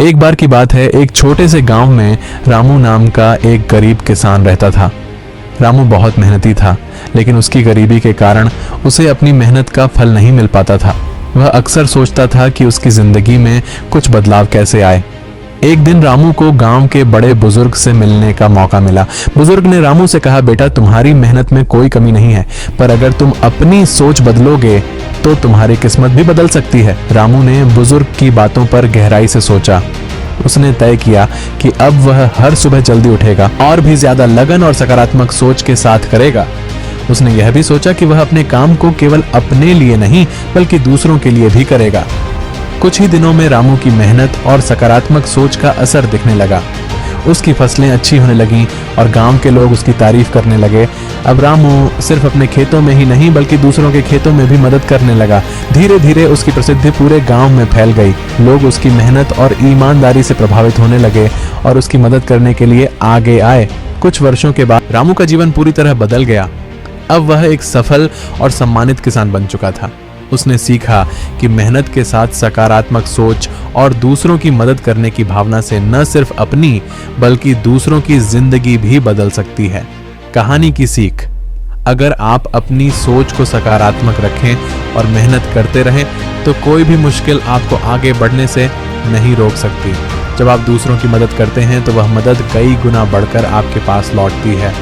एक बार की बात है, एक छोटे से गांव में रामू नाम का एक गरीब किसान रहता था। रामू बहुत मेहनती था, लेकिन उसकी गरीबी के कारण उसे अपनी मेहनत का फल नहीं मिल पाता था। वह अक्सर सोचता था कि उसकी जिंदगी में कुछ बदलाव कैसे आए। एक दिन रामू को गांव के बड़े बुजुर्ग से मिलने का मौका मिला। बुजुर्ग ने रामू से कहा, बेटा तुम्हारी मेहनत में कोई कमी नहीं है, पर अगर तुम अपनी सोच बदलोगे तो तुम्हारी किस्मत भी बदल सकती है। रामू ने बुजुर्ग की बातों पर गहराई से सोचा। उसने तय किया कि अब वह हर सुबह जल्दी उठेगा और भी ज्यादा लगन और सकारात्मक सोच के साथ करेगा। उसने यह भी सोचा कि वह अपने काम को केवल अपने लिए नहीं बल्कि दूसरों के लिए भी करेगा। कुछ ही दिनों में रामू की मेहनत और सकारात्मक सोच का असर दिखने लगा। उसकी फसलें अच्छी होने लगीं और गांव के लोग उसकी तारीफ करने लगे। अब रामू सिर्फ अपने खेतों में ही नहीं बल्कि दूसरों के खेतों में भी मदद करने लगा। धीरे धीरे उसकी प्रसिद्धि पूरे गांव में फैल गई। लोग उसकी मेहनत और ईमानदारी से प्रभावित होने लगे और उसकी मदद करने के लिए आगे आए। कुछ वर्षों के बाद रामू का जीवन पूरी तरह बदल गया। अब वह एक सफल और सम्मानित किसान बन चुका था। उसने सीखा कि मेहनत के साथ सकारात्मक सोच और दूसरों की मदद करने की भावना से न सिर्फ अपनी बल्कि दूसरों की जिंदगी भी बदल सकती है। कहानी की सीख: अगर आप अपनी सोच को सकारात्मक रखें और मेहनत करते रहें तो कोई भी मुश्किल आपको आगे बढ़ने से नहीं रोक सकती। जब आप दूसरों की मदद करते हैं तो वह मदद कई गुना बढ़कर आपके पास लौटती है।